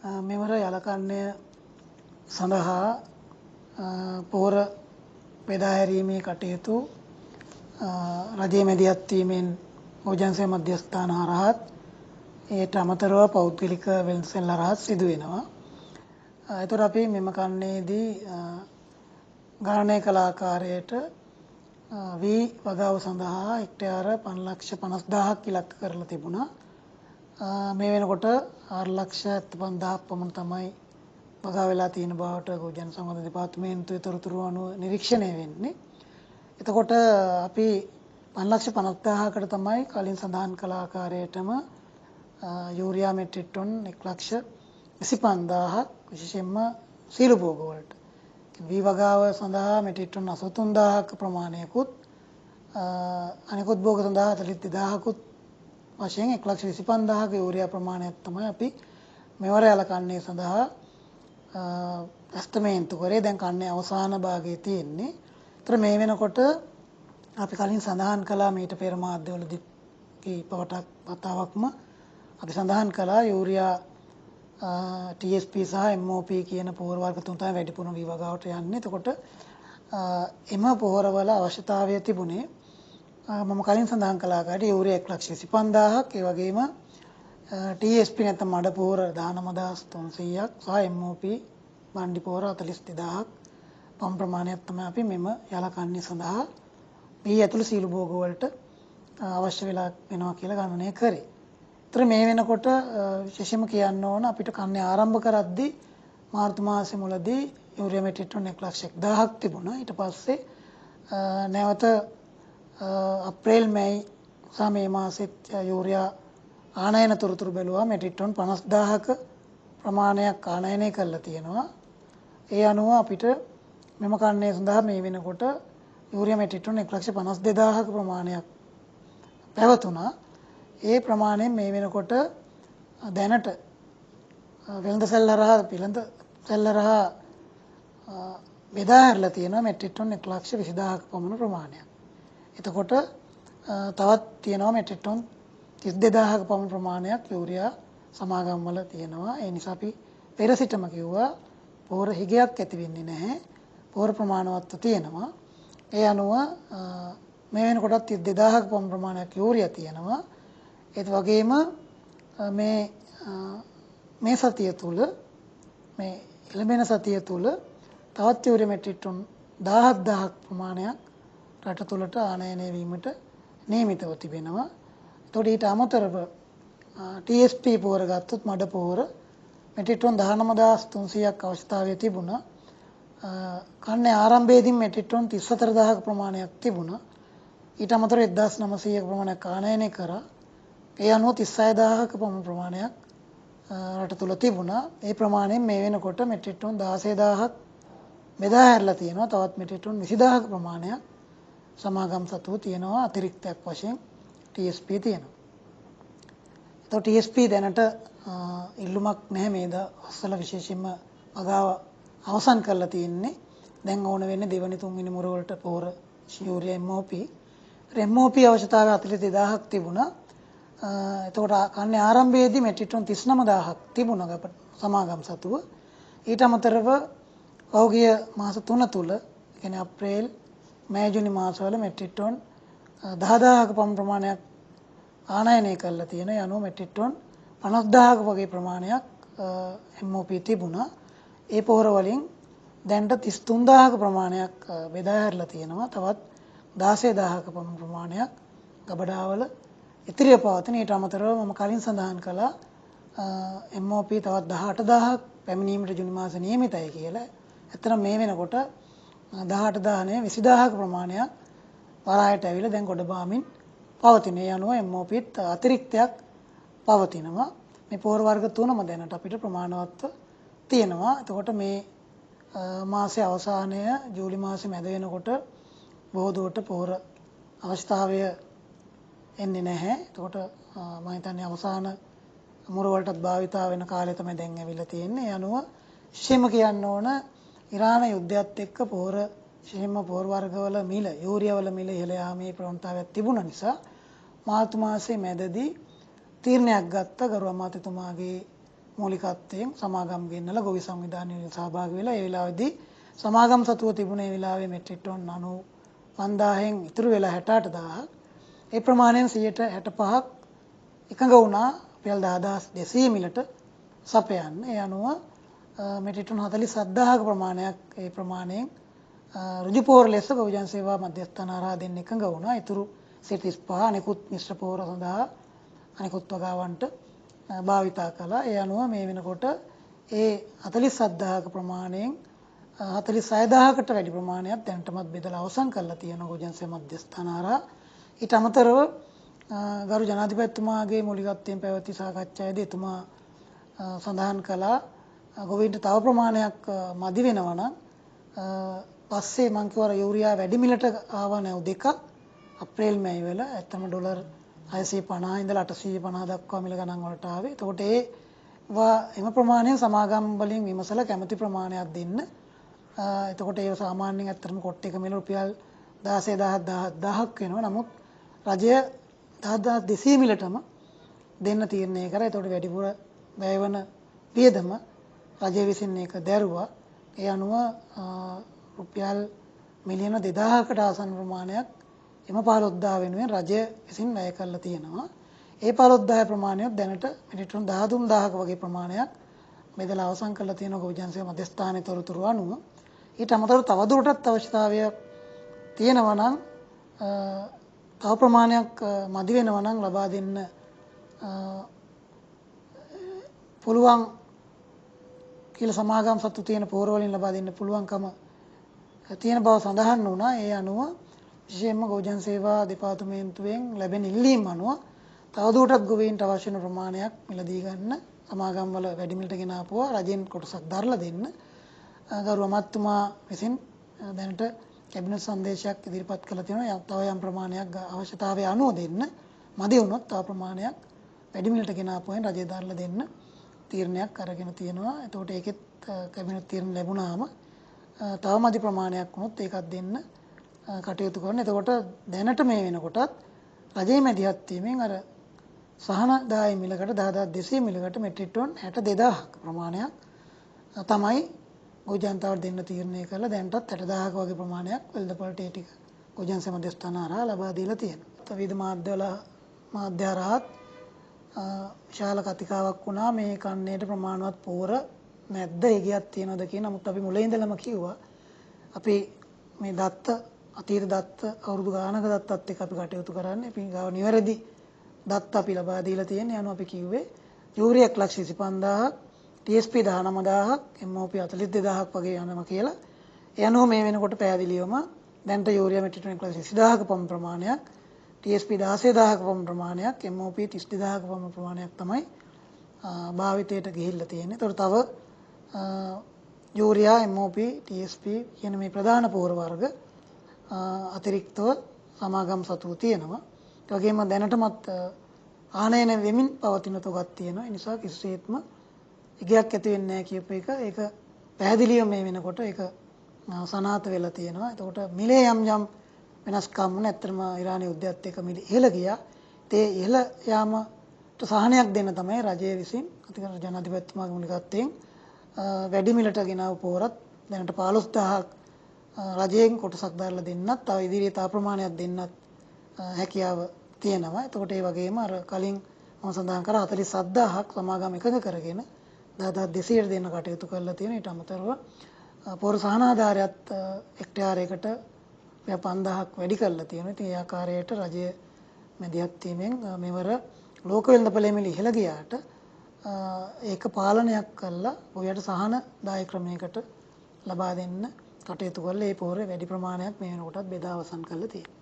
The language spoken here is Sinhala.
මෙවර යලකන්නය සඳහා පෝර බෙදා හැරීමේ කටයුතු රජයේ මැදිහත්වීමෙන් ඕජන්සය මධ්‍යස්ථාන හරහත් ඒට අමතරව පෞද්ගලික වෙළඳසැල් හරහත් සිදු වෙනවා. එතකොට අපි මෙම කන්නයේදී ගණනය කළ ආකාරයට වී වගාව සඳහා හෙක්ටයාර 5,50,000ක් ඉලක්ක කරලා තිබුණා. මේ වෙනකොට 4,75,000ක් පමණ තමයි වගා වෙලා තියෙන බවට ජන සංවර්ධන දෙපාර්තමේන්තුවේ තොරතුරු අනුව නිරීක්ෂණය වෙන්නේ. එතකොට අපි 5,50,000කට තමයි කලින් සඳහන් කළ ආකාරයටම යූරියා මෙට්‍රික් ටොන් 1,25,000ක් විශේෂයෙන්ම සීළු භෝග වලට වී වගාව සඳහා මෙට්‍රික් ටොන් 83,000ක ප්‍රමාණයකුත් අනෙකුත් භෝග සඳහා 42,000කුත් වශයෙන් 1,25,000ක යූරියා ප්‍රමාණයක් තමයි අපි මෙවර යලකන්නේ සඳහා ඇස්තමේන්තු කරේ. දැන් කන්නේ අවසාන භාගයේ තියෙන්නේ. ඒතර මේ වෙනකොට අපි කලින් සඳහන් කළා මීට පෙර මාධ්‍යවලදී කීප වතාවක්ම අපි සඳහන් කළා යූරියා TSP සහ MOP කියන පොහොර වර්ග තුන තමයි වැඩිපුරම වී වගාවට යන්නේ. එතකොට එම පොහොරවල අවශ්‍යතාවය තිබුණේ මම කලින් සඳහන් කළ ආකාරයට යූරියා 1,25,000ක් ඒ වගේම TSP නැත්නම් මඩ පොහොර 19,300ක් සහ MOP බණ්ඩි පොහොර 42,000ක් පම් ප්‍රමාණයක් තමයි අපි මෙම යලකන්නේ සඳහා වී ඇතුළු සීළු භෝග වලට අවශ්‍ය වෙලා වෙනවා කියලා ගණනය කරේ. ඒතර මේ වෙනකොට විශේෂයෙන්ම කියන්න ඕන අපිට කන්නේ ආරම්භ කරද්දී මාර්තු මාසෙ මුලදී යූරියා මෙට්‍රික් ටොන් 1,10,000ක් තිබුණා. ඊට පස්සේ නැවත අප්‍රේල් මැයි සහ මේ මාසෙත් යූරියා ආනයන තොරතුරු බැලුවා මෙට්‍රික් ටොන් 50,000ක ප්‍රමාණයක් ආනයනය කරලා තියෙනවා. ඒ අනුව අපිට මෙම කන්නේ සඳහා මේ වෙනකොට යූරියා මෙට්‍රික් ටොන් 1,52,000ක ප්‍රමාණයක් පැවතුණා. ඒ ප්‍රමාණයෙන් මේ වෙනකොට දැනට වෙළඳ සැල් හරහා බෙදා හැරලා තියෙනවා මෙට්‍රික් ටොන් 1,20,000ක පමණ ප්‍රමාණයක්. එතකොට තවත් තියෙනවා මෙට්‍රික් ටොන් 32,000ක පමණ ප්‍රමාණයක් යූරියා සමාගම් වල තියෙනවා. ඒ නිසා අපි පෙර සිටම කිව්වා පොහොර හිගයක් ඇති වෙන්නේ නැහැ. පොහොර ප්‍රමාණවත්ව තියෙනවා. ඒ අනුව මේ වෙනකොටත් 32,000ක පමණ ප්‍රමාණයක් යූරියා තියෙනවා. ඒත් වගේම මේ සතිය තුල මේ එළඹෙන සතිය තුල තවත් යූරියා මෙට්‍රික් ටොන් 17,000ක් ප්‍රමාණයක් රට තුලට ආනයනය වීමට නියමිතව තිබෙනවා. එතකොට ඊට අමතරව TSP පොහොර ගත්තොත් මඩ පොහොර මෙට්‍රික් ටොන් 19,300ක් අවශ්‍යතාවය තිබුණා. කන්නේ ආරම්භයේදී මෙට්‍රික් ටොන් 34,000ක ප්‍රමාණයක් තිබුණා. ඊට අමතරව 1,900ක ප්‍රමාණයක් ආනයනය කරා. ඒ අනුව 36,000ක පමණ ප්‍රමාණයක් රට තුල තිබුණා. ඒ ප්‍රමාණයෙන් මේ වෙනකොට මෙට්‍රික් ටොන් 16,000ක් බෙදා හැරලා තියෙනවා. තවත් මෙට්‍රික් ටොන් 20,000ක ප්‍රමාණයක් සමාගම් සතුව තියෙනවා අතිරික්තයක් වශයෙන් TSP තියෙනවා. එතකොට TSP දැනට ඉල්ලුමක් නැහැ මේ දවස්වල විශේෂයෙන්ම වගාව අවසන් කරලා තියෙන්නේ. දැන් ඕන වෙන්නේ දෙවනි තුන්වෙනි මුර වලට පොහොර යූරියා MOP. MOP අවශ්‍යතාවය 42,000ක් තිබුණා. එතකොට කන්නේ ආරම්භයේදී මෙට්‍රික් ටොන් 39,000ක් තිබුණා සමාගම් සතුව. ඊට අමතරව පහුගිය මාස 3 තුල කියන්නේ අප්‍රේල් මැයි ජූනි මාසවල මෙට්‍රික් ටොන් 10,000ක පමණ ප්‍රමාණයක් ආනයනය කරලා තියෙනවා. ඒ අනුව මෙට්‍රික් ටොන් 50,000ක වගේ ප්‍රමාණයක් MOP තිබුණා. ඒ පොහොර වලින් දැන්ට 33,000ක ප්‍රමාණයක් බෙදා හැරලා තියෙනවා. තවත් 16,000ක පමණ ප්‍රමාණයක් ගබඩාවල ඉතිරිව පවතින. ඊට අමතරව මම කලින් සඳහන් කළා MOP තවත් 18,000ක් පැමිණීමට ජුනි මාස නියමිතයි කියලා. ඇත්තට මේ වෙනකොට 18,000 නෙවෙයි 20,000ක ප්‍රමාණයක් වරායට ඇවිල්ලා දැන් ගොඩ බාමින් පවතින. ඒ අනුව MOPත් අතිරික්තයක් පවතිනවා. මේ පොහොර වර්ග තුනම දැනට අපිට ප්‍රමාණවත්ව තියෙනවා. එතකොට මේ මාසයේ අවසානය ජූලි මාසයේ මැද වෙනකොට බොහෝ දුරට පොහොර අවශ්‍යතාවය එන්නේ නැහැ. එතකොට මම හිතන්නේ අවසාන මුර වලටත් භාවිතා වෙන කාලය තමයි දැන් ඇවිල්ලා තියෙන්නේ. ඒ අනුව විශේෂයෙන්ම කියන්න ඕන ඉරාන යුද්ධයත් එක්ක පොහොර විශේෂයෙන්ම පොහොර වර්ගවල මිල යූරියා වල මිල ඉහළ යාමේ ප්‍රවණතාවයක් තිබුණ නිසා මාර්තු මාසයේ මැදදී තීරණයක් ගත්ත ගරු අමාත්‍යතුමාගේ මූලිකත්වයෙන් සමාගම් ගෙන්නලා ගොවි සංවිධානයේ සහභාගී වෙලා ඒ වෙලාවේදී සමාගම් සතුව තිබුණේ ඒ වෙලාවේ මෙට්‍රික් ටන් 95000න් ඉතුරු වෙලා 68000. ඒ ප්‍රමාණයෙන් 65%ක් එකඟ වුණා රුපියල් 10200 මිලට සපයන්න. ඒ අනුව මෙට්‍රික් ටන් 47000ක ප්‍රමාණයක් ඒ ප්‍රමාණයෙන් ඍජු පෝර ලෙස ගොවිජන සේවා මධ්‍යස්ථාන හරහා දෙන්න එකඟ වුණා. ඉතුරු 35 අනෙකුත් මිශ්‍ර පෝර සඳහා අනෙකුත් වගාවන්ට භාවිතා කළා. ඒ අනුව මේ වෙනකොට ඒ 47000ක ප්‍රමාණයෙන් 46000කට වැඩි ප්‍රමාණයක් දැනටමත් බෙදලා අවසන් කරලා තියෙනවා ගොවිජන සේවා මධ්‍යස්ථාන හරහා. ඊට අමතරව ගරු ජනාධිපතිතුමාගේ මූලිකත්වයෙන් පැවති සාකච්ඡාවේදී එතුමා සඳහන් කළා ගොවීන්ට තව ප්‍රමාණයක් මදි වෙනවා නම් පස්සේ මං කියවර යූරියා වැඩි මිලට ආව නැව් දෙකක් අප්‍රේල් මැයි වල ඇත්තම ඩොලර් 650 ඉඳලා 850 දක්වා මිල ගණන් වලට ආවේ. එතකොට එම ප්‍රමාණය සමාගම් වලින් විමසලා කැමති ප්‍රමාණයක් දෙන්න. එතකොට ඒ සාමාන්‍යයෙන් ඇත්තටම කොට් එක මිල රුපියල් 16000ක් වෙනවා. නමුත් රජය 10200 මිලටම දෙන්න තීරණය කරා. එතකොට වැඩිපුර වැය වන වියදම රජය විසින් ඒක දැරුවා. ඒ අනුව රුපියල් මිලියන 2000කට ආසන්න ප්‍රමාණයක් එම 15000 වෙනුවෙන් රජය විසින් වැය කරලා තියෙනවා. ඒ 15000 ප්‍රමාණයත් දැනට මෙට්‍රික් ටන් 13000ක වගේ ප්‍රමාණයක් බෙදලා අවසන් කරලා තියෙනවා ගොවිජන සේවා මධ්‍යස්ථානයේ තොරතුරු අනුව. ඊට අමතරව තවදුරටත් අවශ්‍යතාවය තියෙනවා නම් තව ප්‍රමාණයක් මදි වෙනවා නම් ලබා දෙන්න පුළුවන් කියලා සමාගම් සතු තියෙන පෝර වලින් ලබා දෙන්න පුළුවන්කම තියෙන බව සඳහන් වුණා. ඒ අනුව විශේෂයෙන්ම ගොවිජන සේවා දෙපාර්තමේන්තුවෙන් ලැබෙන ඉල්ලීම් අනුව තවදුරටත් ගොවීන්ට අවශ්‍ය වෙන ප්‍රමාණයක් මිලදී ගන්න සමාගම් වල වැඩි මිලට ගෙන ආපුවා රජෙන් කොටසක් දරලා දෙන්න ගරු අමාත්‍යතුමා විසින් දැනට කැබිනට් සංදේශයක් ඉදිරිපත් කළා තියෙනවා. තව යම් ප්‍රමාණයක් අවශ්‍යතාවය අනුව දෙන්න. මදි වුණොත් තව ප්‍රමාණයක් වැඩි මිලට ගෙන ආපුවෙන් රජය දරලා දෙන්න තීරණයක් අරගෙන තියෙනවා. එතකොට ඒකෙත් කැබිනට් තීරණ ලැබුණාම තව මදි ප්‍රමාණයක් වුණොත් ඒකත් දෙන්න කටයුතු කරනවා. එතකොට දැනට මේ වෙනකොටත් රජයේ මැදිහත් වීමෙන් අර සහනදායී මිලකට 10200 මිලකට මෙට්‍රික් ටන් 62000ක ප්‍රමාණයක් තමයි ගොවිජනතාවට දෙන්න තීරණය කරලා දැනටත් 60000ක වගේ ප්‍රමාණයක් වෙළඳපොළට ඒ ටික ගොවිජන සේවා මධ්‍යස්ථාන හරහා ලබා දීලා තියෙනවා. විවිධ මාධ්‍ය හරහාත් විශාල කතිකාවක් වුණා මේ කන්නේට ප්‍රමාණවත් පෝර නැද්ද ඒගයක් තියනවද කියන. නමුත් අපි මුලින් ඉඳලම කිව්වා අපි මේ දත්ත අතීත දත්ත අවුරුදු ගානක දත්තත් එක්ක අපි කටයුතු කරන්නේ. අපි ගාව නිවැරදි දත්ත අපි ලබා දීලා තියෙන්නේ. අනුව අපි කිව්වේ යූරියා 125000ක් TSP 19000ක් MOP 42000ක් වගේ යනවා කියලා. ඒ අනුව මේ වෙනකොට පැහැදිලිවම දැන්ට යූරියා මෙට්‍රික් ටන් 20000ක පමණ ප්‍රමාණයක් TSP 16000ක පමණ ප්‍රමාණයක් MOP 32000ක පමණ ප්‍රමාණයක් තමයි භාවිතයට ගිහිල්ලා තියෙන්නේ. ඒතර තව යූරියා MOP TSP කියන මේ ප්‍රධාන පෝර වර්ග අතිරික්තව සමාගම් සතුව තියෙනවා. ඒ වගේම දැනටමත් ආනයන වෙමින් පවතින තොගක් තියෙනවා. ඒ නිසා කිසිසේත්ම ඉගයක් ඇති වෙන්නේ නැහැ කියපු එක ඒක පැහැදිලිව මේ වෙනකොට ඒක සනාථ වෙලා තියෙනවා. එතකොට මිලේ යම් වෙනස්කම් වුණ ඇත්තටම ඉරානයේ යුද්ධයත් එක්ක මිල ඉහළ ගියා. ඒ ඉහළ යාමට සහනයක් දෙන්න තමයි රජය විසින් අතිගරු ජනාධිපතිතුමාගේ මූලිකත්වයෙන් වැඩි මිලට ගෙනාවු පෝරත් දැනට 15000ක් රජයෙන් කොටසක් දාලා දෙන්නත් තව ඉදිරියේ තව ප්‍රමාණයක් දෙන්නත් හැකියාව තියෙනවා. එතකොට ඒ වගේම අර කලින් මම සඳහන් කරා 47000ක් සමාගම් එකඟ කරගෙන 10200ට දෙන්න කටයුතු කරලා තියෙනවා. ඊට අමතරව පෝර සහනාධාරයත් හෙක්ටයාරයකට 5000ක් වැඩි කරලා තියෙනවා. ඉතින් ඒ ආකාරයට රජය මැදිහත් වීමෙන් මෙවර ලෝක වෙළඳපොලේ මිල ඉහළ ගියාට ඒක පාලනයක් කරලා ඔයයට සහනදායී ක්‍රමයකට ලබා දෙන්න කටයුතු කරලා ඒ පෝරේ වැඩි ප්‍රමාණයක් මේ වෙනකොටත් බෙදා අවසන් කරලා තියෙනවා.